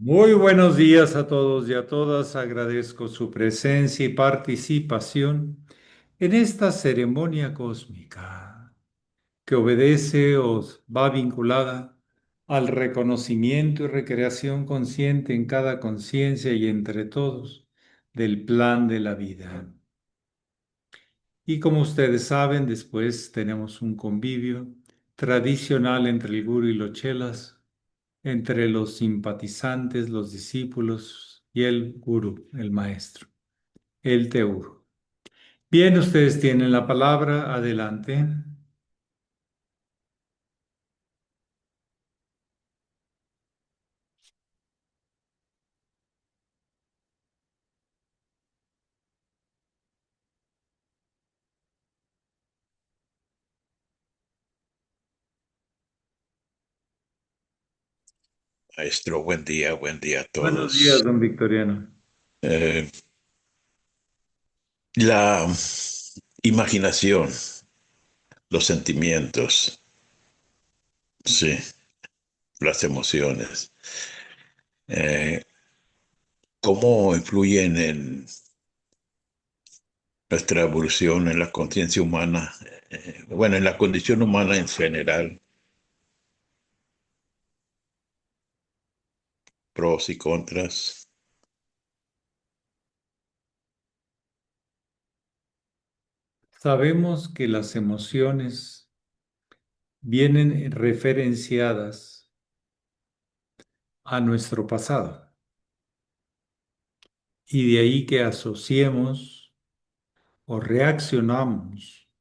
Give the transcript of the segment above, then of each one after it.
Muy buenos días a todos y a todas. Agradezco su presencia y participación en esta ceremonia cósmica que obedece o va vinculada al reconocimiento y recreación consciente en cada conciencia y entre todos del plan de la vida. Y como ustedes saben, después tenemos un convivio tradicional entre el guru y los chelas, entre los simpatizantes, los discípulos y el gurú, el maestro, el teuro. Bien, ustedes tienen la palabra, adelante. Maestro, buen día a Buenos días, todos. don Victoriano. Eh, la imaginación, los sentimientos, sí, las emociones, eh, ¿cómo influyen en nuestra evolución, en la conciencia humana? Bueno, en la condición humana en general, pros y contras. Sabemos que las emociones vienen referenciadas a nuestro pasado y de ahí que asociemos o reaccionamos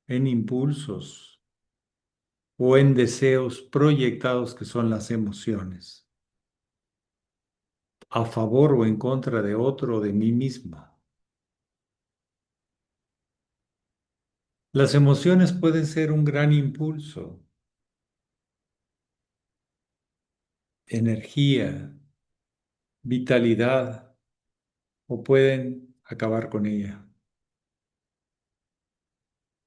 en impulsos o en deseos proyectados que son las emociones, a favor o en contra de otro o de mí mismo. Las emociones pueden ser un gran impulso, energía, vitalidad, o pueden acabar con ella.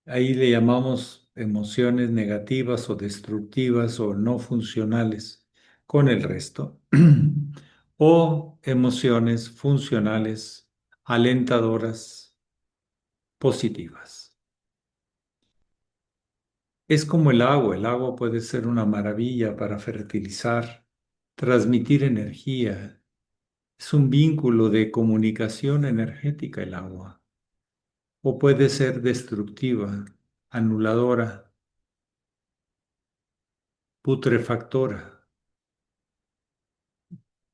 Ahí le llamamos emociones negativas o destructivas o no funcionales con el resto. O emociones funcionales, alentadoras, positivas. Es como el agua puede ser una maravilla para fertilizar, transmitir energía. Es un vínculo de comunicación energética el agua. O puede ser destructiva, anuladora, putrefactora,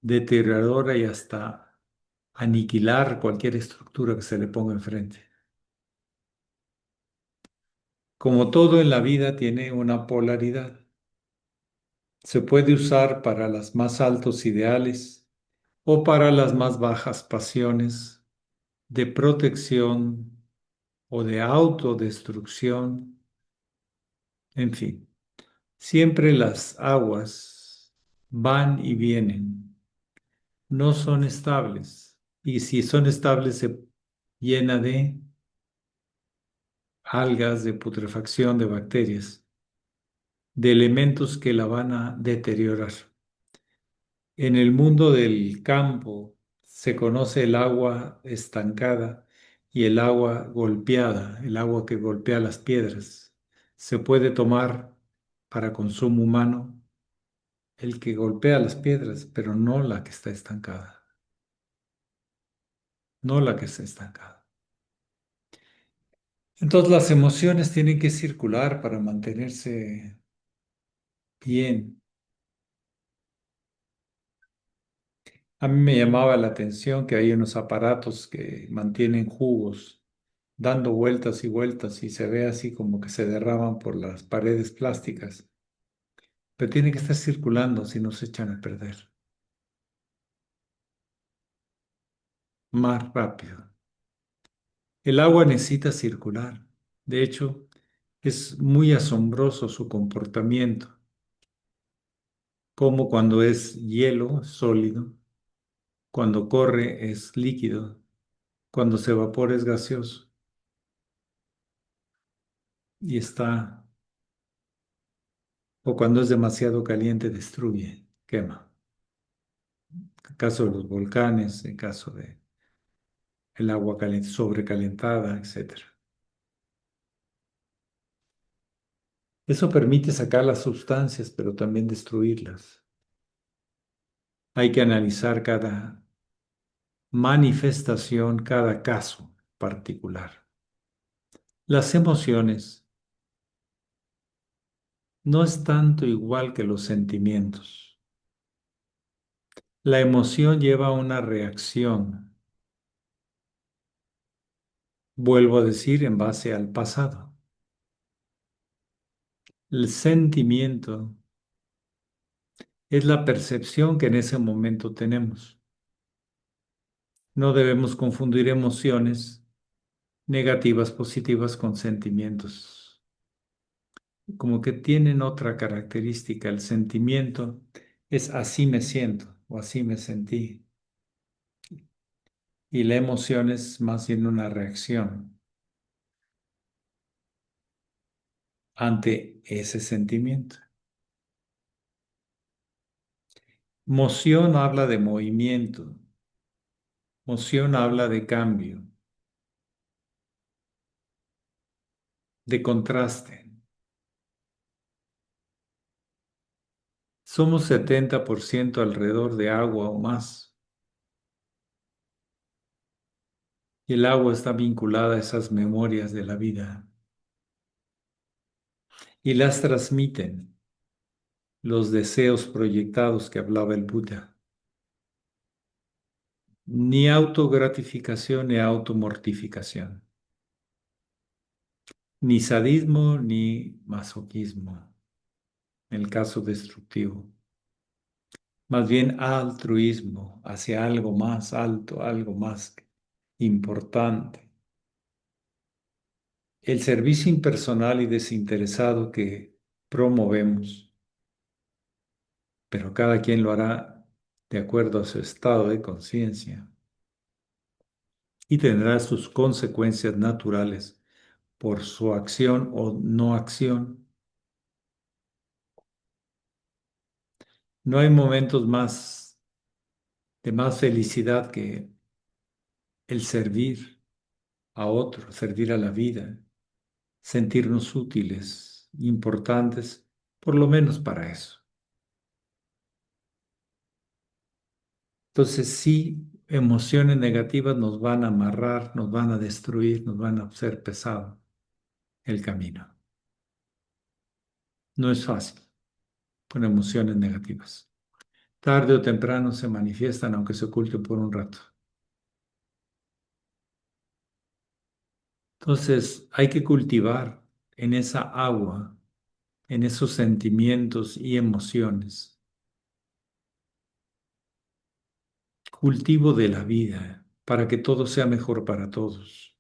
deterioradora y hasta aniquilar cualquier estructura que se le ponga enfrente. Como todo en la vida tiene una polaridad. Se puede usar para los más altos ideales o para las más bajas pasiones de protección o de autodestrucción, en fin, siempre las aguas van y vienen, no son estables, y si son estables se llena de algas, de putrefacción, de bacterias, de elementos que la van a deteriorar. En el mundo del campo se conoce el agua estancada y el agua golpeada, el agua que golpea las piedras. Se puede tomar para consumo humano el que golpea las piedras, pero no la que está estancada, no la que está estancada. Entonces las emociones tienen que circular para mantenerse bien. A mí me llamaba la atención que hay unos aparatos que mantienen jugos dando vueltas y vueltas y se ve así como que se derraman por las paredes plásticas, pero tiene que estar circulando si no se echan a perder más rápido. El agua necesita circular. De hecho, es muy asombroso su comportamiento, como cuando es hielo sólido, cuando corre es líquido, cuando se evapora es gaseoso y está, o cuando es demasiado caliente destruye, quema. el caso de los volcanes, el caso de el agua sobrecalentada, etcétera. Eso permite sacar las sustancias, pero también destruirlas. Hay que analizar cada manifestación, cada caso particular. Las emociones no es tanto igual que los sentimientos. La emoción lleva a una reacción, vuelvo a decir, en base al pasado. El sentimiento es la percepción que en ese momento tenemos. No debemos confundir emociones negativas, positivas con sentimientos. Como que tienen otra característica. El sentimiento es así me siento o así me sentí. Y la emoción es más bien una reacción ante ese sentimiento. Moción habla de movimiento. Moción habla de cambio, de contraste. Somos 70% alrededor de agua o más. Y el agua está vinculada a esas memorias de la vida. Y las transmiten los deseos proyectados que hablaba el Buda. Ni autogratificación ni automortificación. Ni sadismo ni masoquismo, en el caso destructivo. Más bien altruismo hacia algo más alto, algo más importante. El servicio impersonal y desinteresado que promovemos, pero cada quien lo hará de acuerdo a su estado de conciencia y tendrá sus consecuencias naturales por su acción o no acción. No hay momentos más de más felicidad que el servir a otro, servir a la vida, sentirnos útiles, importantes, por lo menos para eso. Entonces, sí, emociones negativas nos van a amarrar, nos van a destruir, nos van a hacer pesado el camino. No es fácil con emociones negativas. Tarde o temprano se manifiestan, aunque se oculten por un rato. Entonces, hay que cultivar en esa agua, en esos sentimientos y emociones, cultivo de la vida para que todo sea mejor para todos.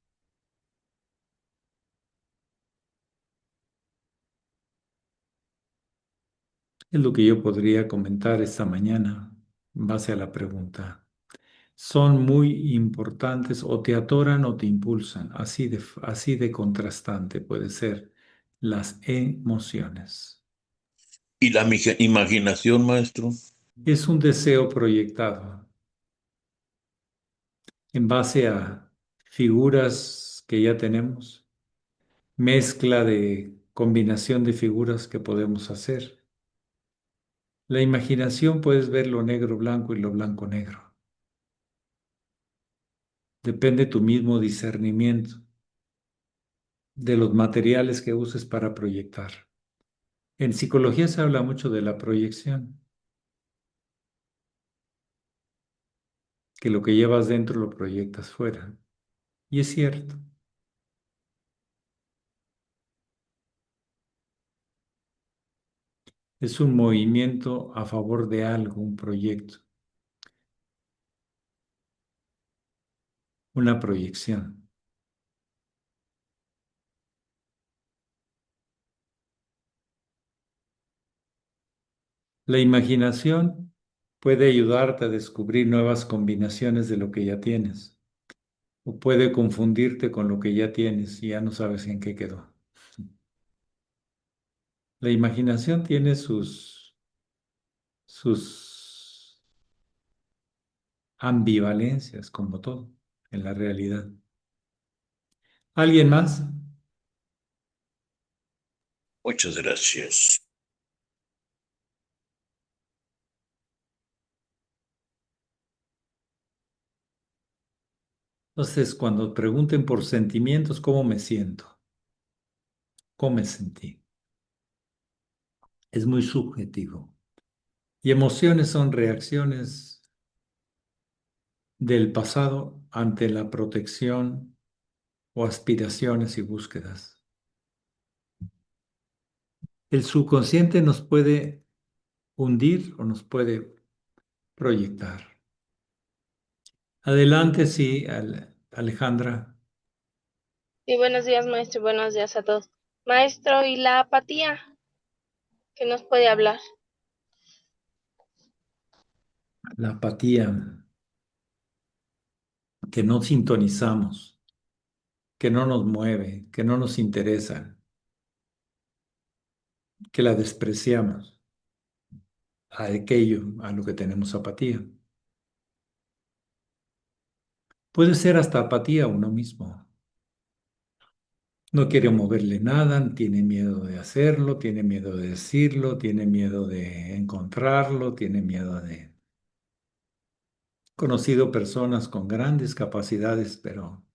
Es lo que yo podría comentar esta mañana en base a la pregunta. Son muy importantes o te atoran o te impulsan. Así de contrastante puede ser las emociones. Y la imaginación, maestro. Es un deseo proyectado en base a figuras que ya tenemos, mezcla de combinación de figuras que podemos hacer. La imaginación puedes ver lo negro blanco y lo blanco negro. Depende tu mismo discernimiento de los materiales que uses para proyectar. En psicología se habla mucho de la proyección, que lo que llevas dentro lo proyectas fuera. Y es cierto, es un movimiento a favor de algo, un proyecto, una proyección. La imaginación puede ayudarte a descubrir nuevas combinaciones de lo que ya tienes, o puede confundirte con lo que ya tienes y ya no sabes en qué quedó. La imaginación tiene sus ambivalencias, como todo en la realidad. ¿Alguien más? Muchas gracias. Entonces, cuando pregunten por sentimientos, ¿cómo me siento? ¿Cómo me sentí? Es muy subjetivo. Y emociones son reacciones del pasado ante la protección o aspiraciones y búsquedas. El subconsciente nos puede hundir o nos puede proyectar. Adelante, sí, Alejandra. Sí, buenos días, maestro, y buenos días a todos. Maestro, ¿y la apatía? ¿Qué nos puede hablar? La apatía, que no sintonizamos, que no nos mueve, que no nos interesa, que la despreciamos, a aquello a lo que tenemos apatía. Puede ser hasta apatía a uno mismo. No quiere moverle nada, tiene miedo de hacerlo, tiene miedo de decirlo, tiene miedo de encontrarlo, tiene miedo de... Conocido personas con grandes capacidades, pero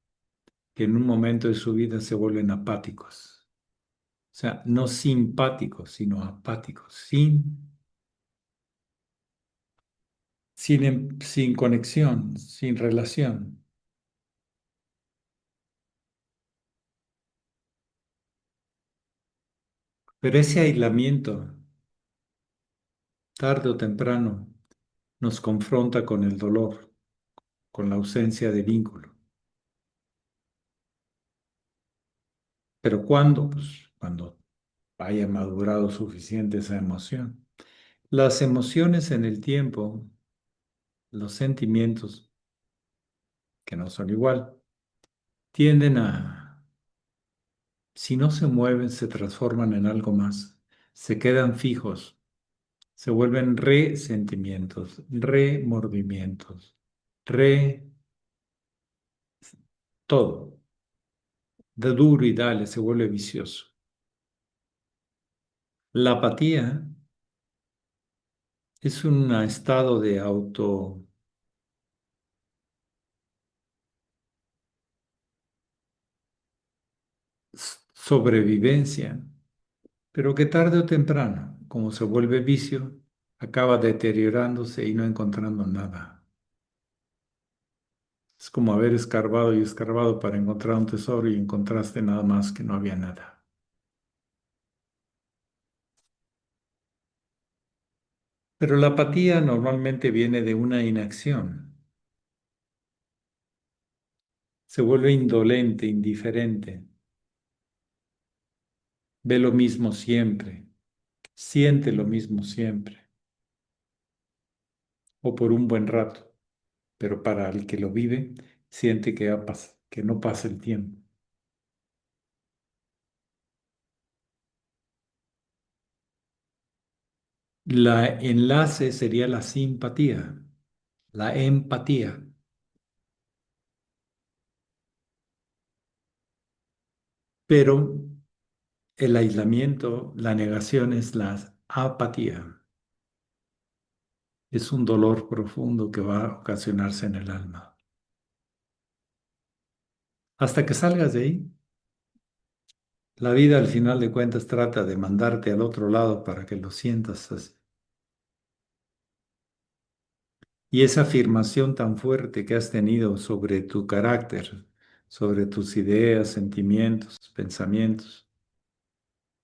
que en un momento de su vida se vuelven apáticos. O sea, no simpáticos, sino apáticos, sin conexión, sin relación. Pero ese aislamiento, tarde o temprano, nos confronta con el dolor, con la ausencia de vínculo. ¿Pero cuándo? Pues cuando haya madurado suficiente esa emoción. Las emociones en el tiempo, los sentimientos, que no son igual, tienden a, si no se mueven, se transforman en algo más, se quedan fijos, se vuelven resentimientos, remordimientos, re todo, de duro y dale, se vuelve vicioso. La apatía es un estado de auto sobrevivencia, pero que tarde o temprano, como se vuelve vicio, acaba deteriorándose y no encontrando nada. Es como haber escarbado y escarbado para encontrar un tesoro y encontraste nada más que no había nada. Pero la apatía normalmente viene de una inacción. Se vuelve indolente, indiferente, ve lo mismo siempre, siente lo mismo siempre, o por un buen rato, pero para el que lo vive, siente que no pasa el tiempo. La enlace sería la simpatía, la empatía, pero el aislamiento, la negación es la apatía. Es un dolor profundo que va a ocasionarse en el alma. Hasta que salgas de ahí, la vida al final de cuentas trata de mandarte al otro lado para que lo sientas así. Y esa afirmación tan fuerte que has tenido sobre tu carácter, sobre tus ideas, sentimientos, pensamientos,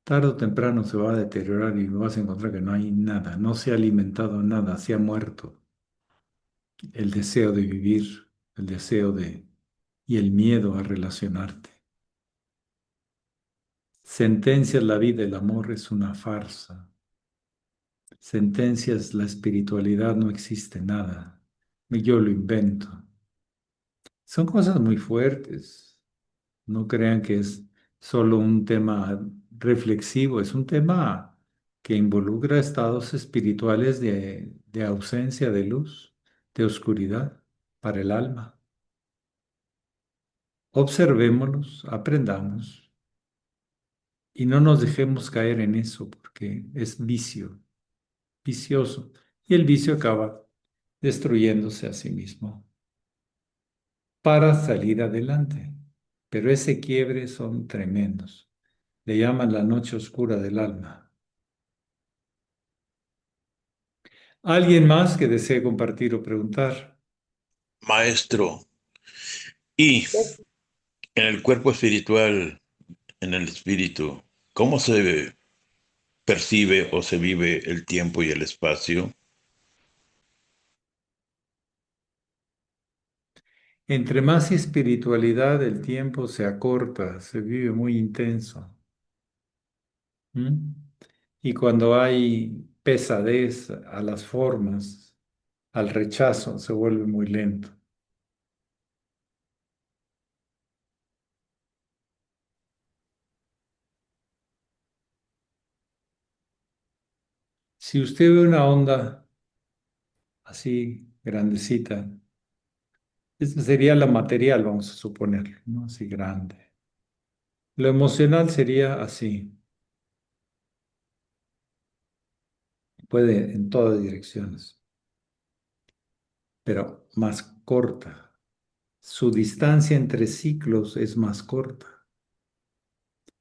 tarde o temprano se va a deteriorar y vas a encontrar que no hay nada, no se ha alimentado nada, se ha muerto el deseo de vivir, el deseo de y el miedo a relacionarte. Sentencias la vida, el amor es una farsa. Sentencias la espiritualidad, no existe nada. Yo lo invento. Son cosas muy fuertes. No crean que es solo un tema reflexivo, es un tema que involucra estados espirituales de ausencia de luz, de oscuridad. para el alma. Observémonos, aprendamos y no nos dejemos caer en eso porque es vicioso. Y el vicio acaba destruyéndose a sí mismo para salir adelante. Pero ese quiebre son tremendos. Le llaman la noche oscura del alma. ¿Alguien más que desee compartir o preguntar? Maestro, y en el cuerpo espiritual, en el espíritu, ¿cómo se percibe o se vive el tiempo y el espacio? Entre más espiritualidad, el tiempo se acorta, se vive muy intenso. ¿Mm? Y cuando hay pesadez a las formas, al rechazo, se vuelve muy lento. Si usted ve una onda así grandecita, esa sería la material, vamos a suponerlo, ¿no? Así grande. Lo emocional sería así, puede en todas direcciones, pero más corta. Su distancia entre ciclos es más corta.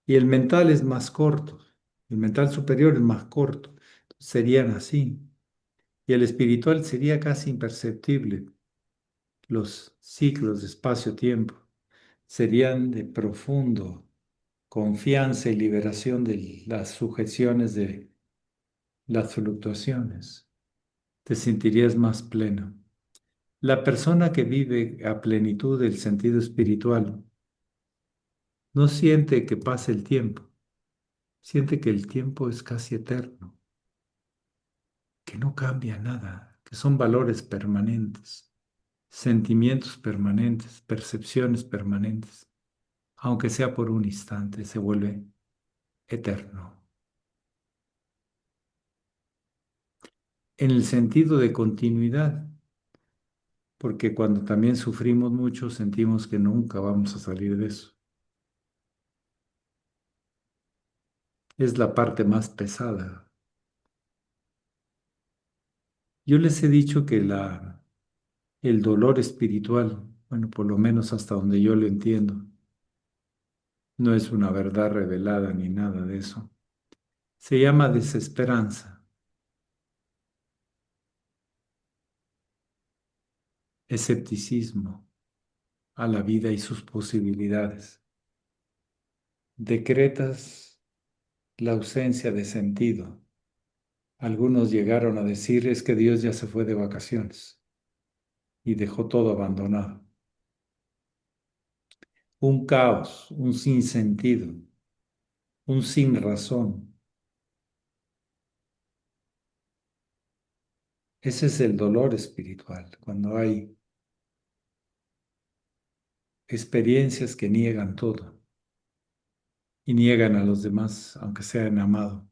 Y el mental es más corto. El mental superior es más corto. Serían así. Y el espiritual sería casi imperceptible. Los ciclos de espacio-tiempo serían de profundo confianza y liberación de las sujeciones de las fluctuaciones. Te sentirías más pleno. La persona que vive a plenitud del sentido espiritual no siente que pase el tiempo, siente que el tiempo es casi eterno, que no cambia nada, que son valores permanentes, sentimientos permanentes, percepciones permanentes. Aunque sea por un instante, se vuelve eterno. En el sentido de continuidad, porque cuando también sufrimos mucho, sentimos que nunca vamos a salir de eso. Es la parte más pesada. Yo les he dicho que el dolor espiritual, bueno, por lo menos hasta donde yo lo entiendo, no es una verdad revelada ni nada de eso. Se llama desesperanza, escepticismo a la vida y sus posibilidades. Decretas la ausencia de sentido. Algunos llegaron a decir es que Dios ya se fue de vacaciones y dejó todo abandonado. Un caos, un sinsentido, un sin razón. Ese es el dolor espiritual, cuando hay experiencias que niegan todo y niegan a los demás, aunque sean amado.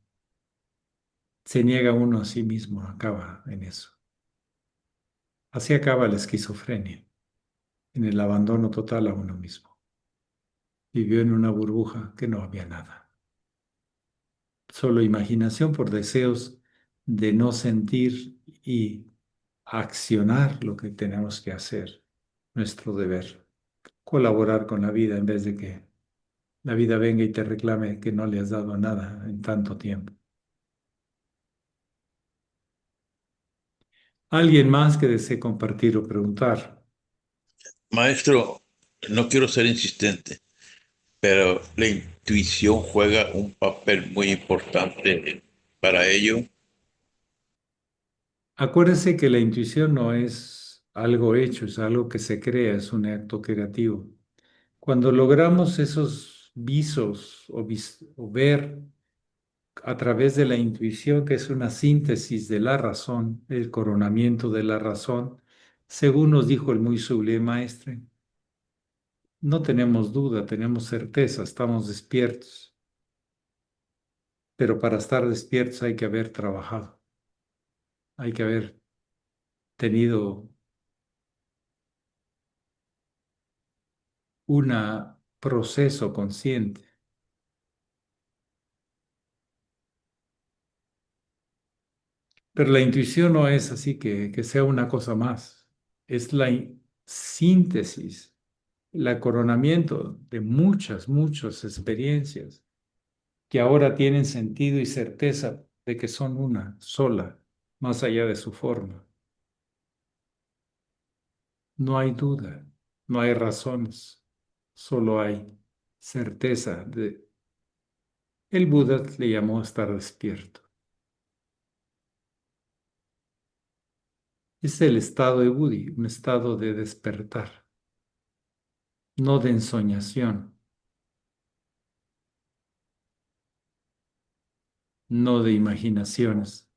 Se niega uno a sí mismo, acaba en eso. Así acaba la esquizofrenia, en el abandono total a uno mismo. Vivió en una burbuja que no había nada. Solo imaginación por deseos de no sentir y accionar lo que tenemos que hacer, nuestro deber, colaborar con la vida en vez de que la vida venga y te reclame que no le has dado nada en tanto tiempo. ¿Alguien más que desee compartir o preguntar? Maestro, no quiero ser insistente, pero la intuición juega un papel muy importante para ello. Acuérdense que la intuición no es algo hecho, es algo que se crea, es un acto creativo. Cuando logramos esos visos o ver a través de la intuición, que es una síntesis de la razón, el coronamiento de la razón, según nos dijo el muy sublime maestre, no tenemos duda, tenemos certeza, estamos despiertos, pero para estar despiertos hay que haber trabajado, hay que haber tenido un proceso consciente. Pero la intuición no es así que sea una cosa más. Es la síntesis, el acoronamiento de muchas experiencias que ahora tienen sentido y certeza de que son una sola, más allá de su forma. No hay duda, no hay razones, solo hay certeza de... El Buda le llamó estar despierto. Es el estado de Budi, un estado de despertar, no de ensoñación, no de imaginaciones,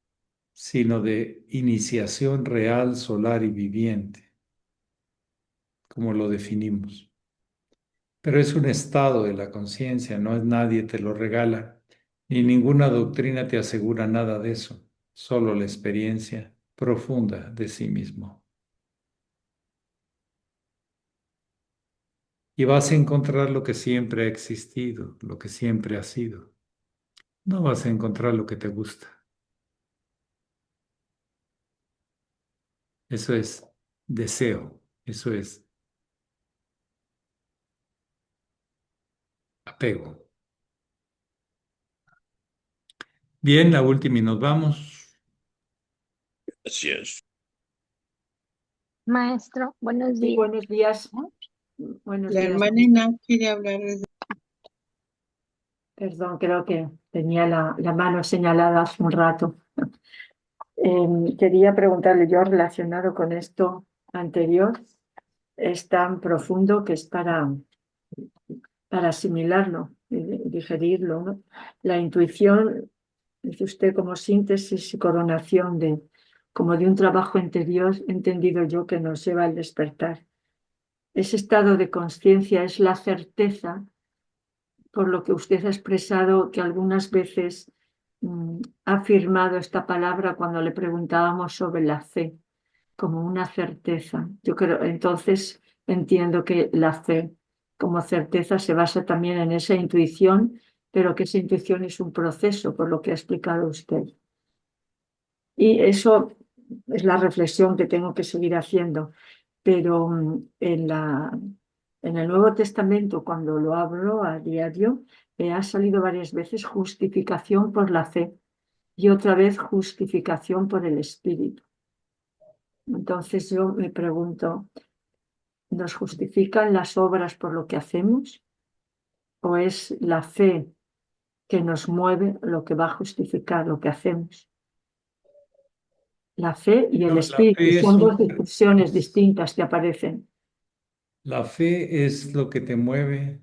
sino de iniciación real, solar y viviente, como lo definimos. Pero es un estado de la conciencia, no es nadie te lo regala, ni ninguna doctrina te asegura nada de eso, solo la experiencia profunda de sí mismo. Y vas a encontrar lo que siempre ha existido, lo que siempre ha sido. No vas a encontrar lo que te gusta. Eso es deseo, eso es apego. Bien, la última y nos vamos. Así es. Maestro, buenos Sí, días. buenos días. Buenos La días. hermana Ina quiere hablar desde... Perdón, creo que tenía la mano señalada hace un rato. Quería preguntarle yo relacionado con esto anterior. Es tan profundo que es para asimilarlo, digerirlo, ¿no? La intuición, dice usted, como síntesis y coronación como de un trabajo interior, he entendido yo que nos lleva al despertar. Ese estado de conciencia es la certeza, por lo que usted ha expresado que algunas veces ha afirmado esta palabra cuando le preguntábamos sobre la fe, como una certeza. Yo creo, entonces entiendo que la fe como certeza se basa también en esa intuición, pero que esa intuición es un proceso, por lo que ha explicado usted. Y eso es la reflexión que tengo que seguir haciendo. Pero en el Nuevo Testamento, cuando lo hablo a diario, ha salido varias veces justificación por la fe y otra vez justificación por el Espíritu. Entonces yo me pregunto, ¿nos justifican las obras por lo que hacemos? ¿O es la fe que nos mueve lo que va a justificar lo que hacemos? La fe y el No, la Espíritu fe es son dos expresiones distintas que aparecen. la fe es lo que te mueve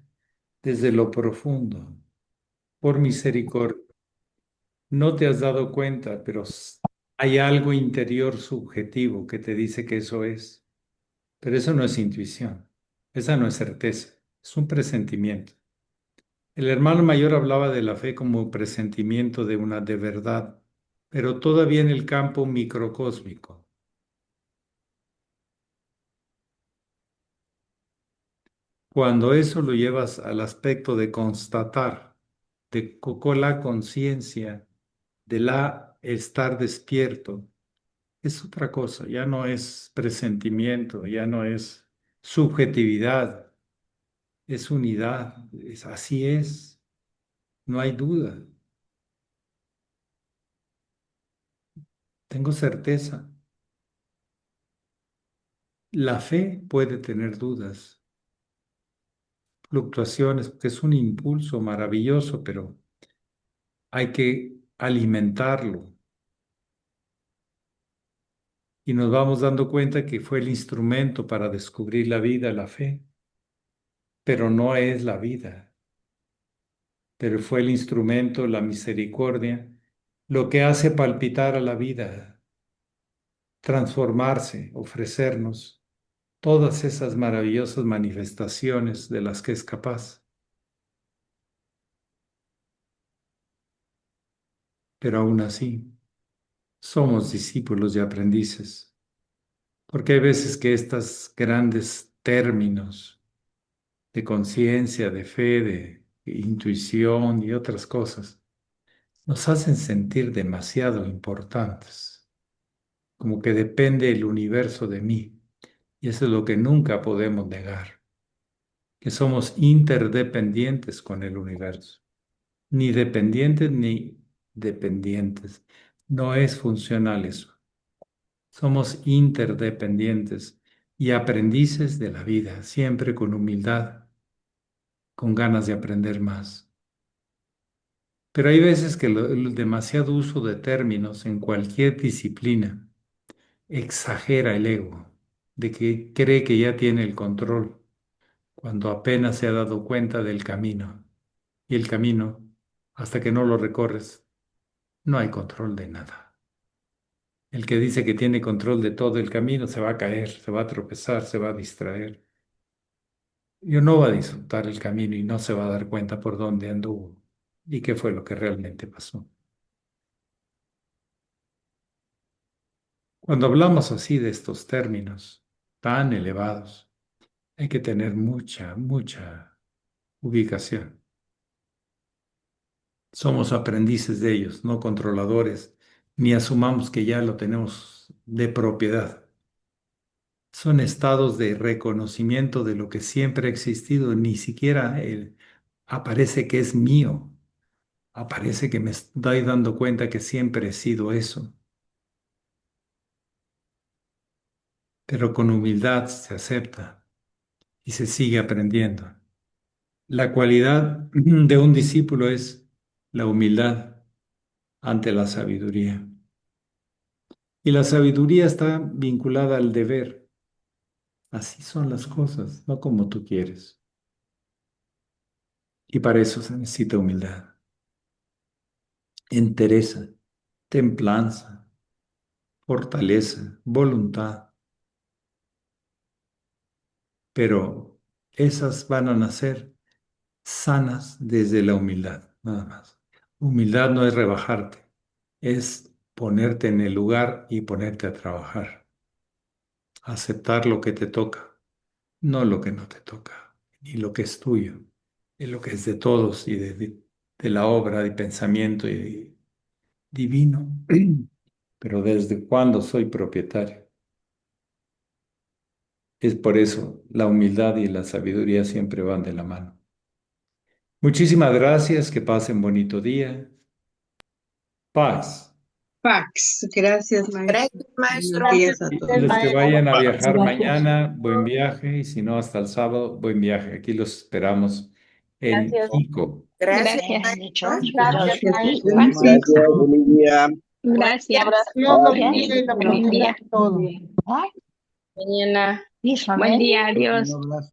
desde lo profundo, por misericordia. No te has dado cuenta, pero hay algo interior subjetivo que te dice que eso es. Pero eso no es intuición, esa no es certeza, es un presentimiento. El hermano mayor hablaba de la fe como presentimiento de una de verdad, pero todavía en el campo microcósmico. Cuando eso lo llevas al aspecto de constatar, con la conciencia, de la estar despierto, es otra cosa, ya no es presentimiento, ya no es subjetividad, es unidad, así es, no hay duda, tengo certeza. La fe puede tener dudas, fluctuaciones, porque es un impulso maravilloso, pero hay que alimentarlo. Y nos vamos dando cuenta que fue el instrumento para descubrir la vida, la fe, pero no es la vida, pero fue el instrumento, la misericordia, lo que hace palpitar a la vida, transformarse, ofrecernos todas esas maravillosas manifestaciones de las que es capaz. Pero aún así, somos discípulos y aprendices, porque hay veces que estos grandes términos de conciencia, de fe, de intuición y otras cosas, nos hacen sentir demasiado importantes, como que depende el universo de mí. Y eso es lo que nunca podemos negar, que somos interdependientes con el universo, ni dependientes ni dependientes. No es funcional eso. Somos interdependientes y aprendices de la vida, siempre con humildad, con ganas de aprender más. Pero hay veces que el demasiado uso de términos en cualquier disciplina exagera el ego, de que cree que ya tiene el control, cuando apenas se ha dado cuenta del camino. Y el camino, hasta que no lo recorres, no hay control de nada. El que dice que tiene control de todo el camino se va a caer, se va a tropezar, se va a distraer. Y no va a disfrutar el camino y no se va a dar cuenta por dónde anduvo y qué fue lo que realmente pasó. Cuando hablamos así de estos términos tan elevados, hay que tener mucha ubicación. Somos aprendices de ellos, no controladores, ni asumamos que ya lo tenemos de propiedad. Son estados de reconocimiento de lo que siempre ha existido, ni siquiera aparece que es mío, aparece que me estoy dando cuenta que siempre he sido eso. Pero con humildad se acepta y se sigue aprendiendo. La cualidad de un discípulo es la humildad ante la sabiduría. Y la sabiduría está vinculada al deber. Así son las cosas, no como tú quieres. Y para eso se necesita humildad, entereza, templanza, fortaleza, voluntad. Pero esas van a nacer sanas desde la humildad, nada más. Humildad no es rebajarte, es ponerte en el lugar y ponerte a trabajar. Aceptar lo que te toca, no lo que no te toca, ni lo que es tuyo, es lo que es de todos y de la obra de pensamiento y divino. Pero ¿desde cuándo soy propietario? Es por eso la humildad y la sabiduría siempre van de la mano. Muchísimas gracias, que pasen bonito día. Paz. Pax. Gracias, maestro. Gracias, maestro. Buenos días a Y todos. los que vayan a viajar Gracias. mañana, buen viaje, y si no, hasta el sábado, buen viaje. Aquí los esperamos en Gracias. Quito. Gracias, Gracias. maestro. Gracias, maestro. Gracias. Buen día. Gracias. Dios lo Bye. bendiga y lo Buen día. bendiga todo. Mañana. Híjole. Buen día. Adiós. Un abrazo.